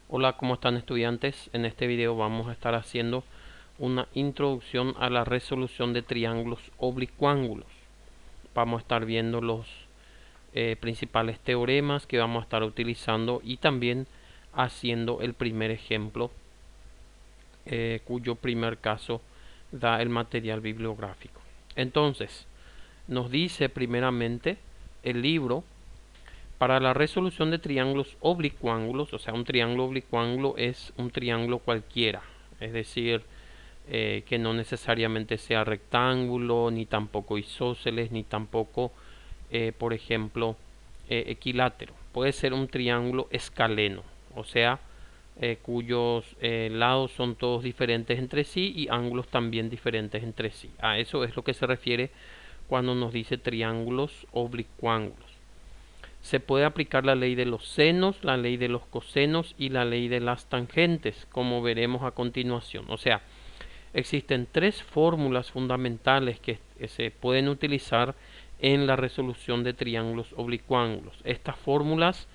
Hola, ¿cómo están estudiantes? En este video vamos a estar haciendo una introducción a la resolución de triángulos oblicuángulos. Vamos a estar viendo los principales teoremas que vamos a estar utilizando y también haciendo el primer ejemplo, cuyo primer caso da el material bibliográfico. Entonces, nos dice primeramente el libro: para la resolución de triángulos oblicuángulos, o sea, un triángulo oblicuángulo es un triángulo cualquiera, es decir, que no necesariamente sea rectángulo, ni tampoco isósceles, ni tampoco, por ejemplo, equilátero. Puede ser un triángulo escaleno, o sea, cuyos lados son todos diferentes entre sí y ángulos también diferentes entre sí. A eso es lo que se refiere cuando nos dice triángulos oblicuángulos. Se puede aplicar la ley de los senos, la ley de los cosenos y la ley de las tangentes, como veremos a continuación. O sea, existen tres fórmulas fundamentales que se pueden utilizar en la resolución de triángulos oblicuángulos. Estas fórmulas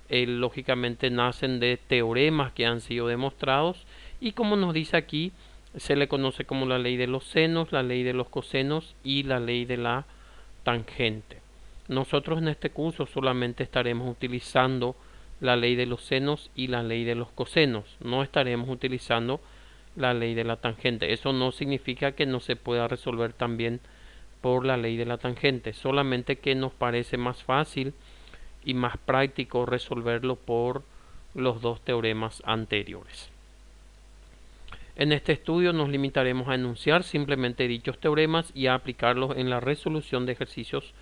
lógicamente nacen de teoremas que han sido demostrados y, como nos dice aquí, se le conoce como la ley de los senos, la ley de los cosenos y la ley de la tangente. Nosotros en este curso solamente estaremos utilizando la ley de los senos y la ley de los cosenos. No estaremos utilizando la ley de la tangente. Eso no significa que no se pueda resolver también por la ley de la tangente, solamente que nos parece más fácil y más práctico resolverlo por los dos teoremas anteriores. En este estudio nos limitaremos a enunciar simplemente dichos teoremas y a aplicarlos en la resolución de ejercicios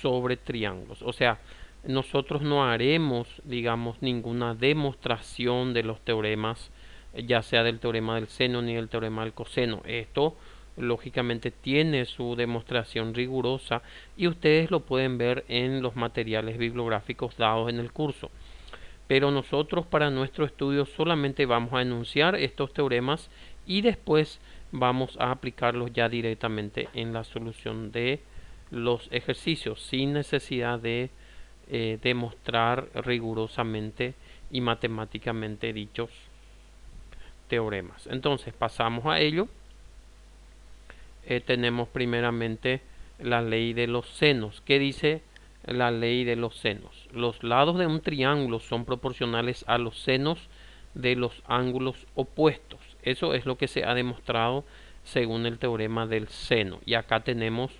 sobre triángulos. O sea, nosotros no haremos, digamos, ninguna demostración de los teoremas, ya sea del teorema del seno ni del teorema del coseno. Esto lógicamente tiene su demostración rigurosa y ustedes lo pueden ver en los materiales bibliográficos dados en el curso. Pero nosotros para nuestro estudio solamente vamos a enunciar estos teoremas y después vamos a aplicarlos ya directamente en la solución de los ejercicios sin necesidad de demostrar rigurosamente y matemáticamente dichos teoremas. Entonces pasamos a ello. Tenemos primeramente la ley de los senos. ¿Qué dice la ley de los senos? Los lados de un triángulo son proporcionales a los senos de los ángulos opuestos. Eso es lo que se ha demostrado según el teorema del seno. Y acá tenemos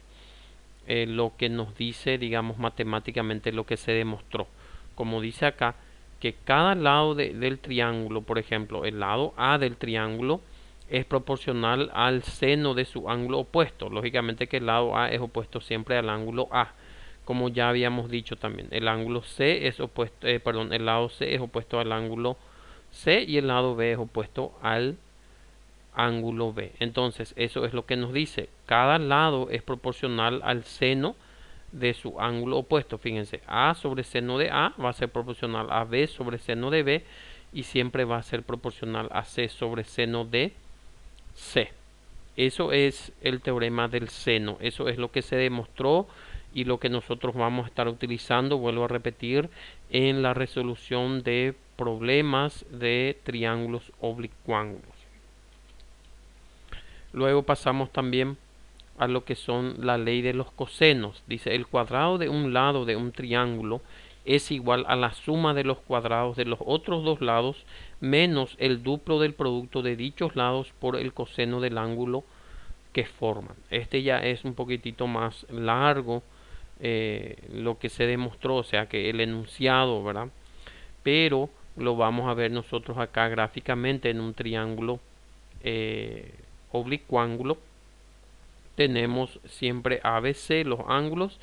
lo que nos dice, digamos, matemáticamente lo que se demostró. Como dice acá, que cada lado del triángulo, por ejemplo, el lado A del triángulo es proporcional al seno de su ángulo opuesto. Lógicamente que el lado A es opuesto siempre al ángulo A, como ya habíamos dicho también. El ángulo C es opuesto, el lado C es opuesto al ángulo C y el lado B es opuesto al ángulo B. Entonces, eso es lo que nos dice. Cada lado es proporcional al seno de su ángulo opuesto. Fíjense, A sobre seno de A va a ser proporcional a B sobre seno de B y siempre va a ser proporcional a C sobre seno de C. Eso es el teorema del seno. Eso es lo que se demostró y lo que nosotros vamos a estar utilizando, vuelvo a repetir, en la resolución de problemas de triángulos oblicuángulos. Luego pasamos también a lo que son la ley de los cosenos. Dice, el cuadrado de un lado de un triángulo es igual a la suma de los cuadrados de los otros dos lados menos el duplo del producto de dichos lados por el coseno del ángulo que forman. Este ya es un poquitito más largo, lo que se demostró, o sea que el enunciado, ¿verdad? Pero lo vamos a ver nosotros acá gráficamente en un triángulo oblicuángulo. Tenemos siempre ABC los ángulos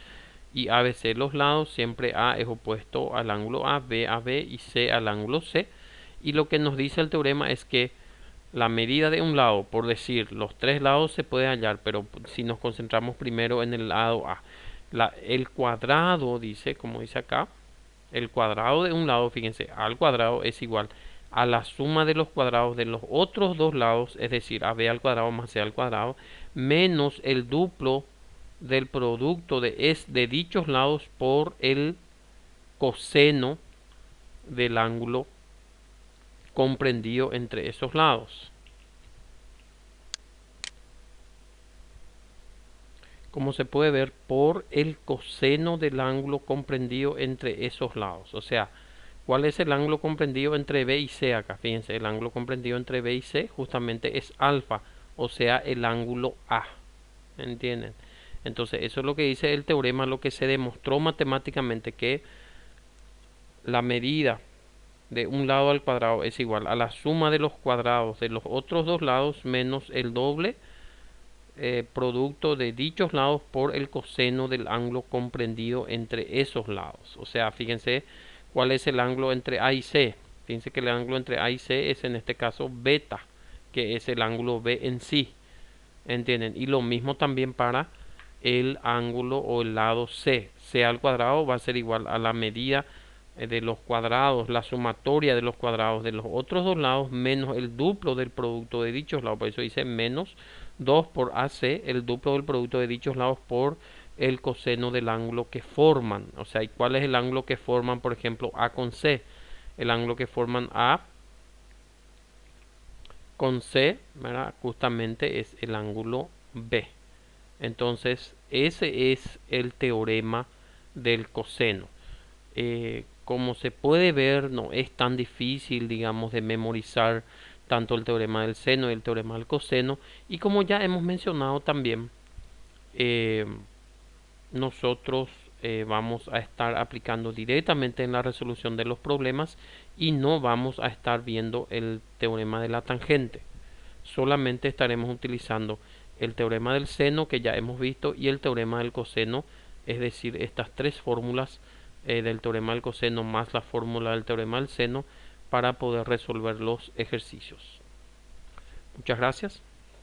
y ABC los lados. Siempre A es opuesto al ángulo A, B a B y C al ángulo C. Y lo que nos dice el teorema es que la medida de un lado, por decir, los tres lados se puede hallar, pero si nos concentramos primero en el lado A, el cuadrado, dice, como dice acá, el cuadrado de un lado, fíjense, A al cuadrado es igual a la suma de los cuadrados de los otros dos lados, es decir, AB al cuadrado más C al cuadrado, menos el duplo del producto de dichos lados por el coseno del ángulo comprendido entre esos lados. Como se puede ver, por el coseno del ángulo comprendido entre esos lados. O sea, ¿cuál es el ángulo comprendido entre B y C acá? Fíjense, el ángulo comprendido entre B y C justamente es alfa, o sea, el ángulo A. ¿Entienden? Entonces, eso es lo que dice el teorema, lo que se demostró matemáticamente, que la medida de un lado al cuadrado es igual a la suma de los cuadrados de los otros dos lados menos el doble producto de dichos lados por el coseno del ángulo comprendido entre esos lados. O sea, fíjense cuál es el ángulo entre A y C. Fíjense que el ángulo entre A y C es en este caso beta, que es el ángulo B en sí. ¿Entienden? Y lo mismo también para el ángulo o el lado C. C al cuadrado va a ser igual a la medida de los cuadrados, la sumatoria de los cuadrados de los otros dos lados menos el duplo del producto de dichos lados. Por eso dice menos 2 por AC, el duplo del producto de dichos lados por el coseno del ángulo que forman. O sea, ¿y cuál es el ángulo que forman, por ejemplo, A con C? El ángulo que forman A con C, ¿verdad? Justamente es el ángulo B. Entonces, ese es el teorema del coseno. Como se puede ver, no es tan difícil, digamos, de memorizar tanto el teorema del seno y el teorema del coseno. Y como ya hemos mencionado también, eh, nosotros vamos a estar aplicando directamente en la resolución de los problemas y no vamos a estar viendo el teorema de la tangente. Solamente estaremos utilizando el teorema del seno que ya hemos visto y el teorema del coseno, es decir, estas tres fórmulas del teorema del coseno más la fórmula del teorema del seno para poder resolver los ejercicios. Muchas gracias.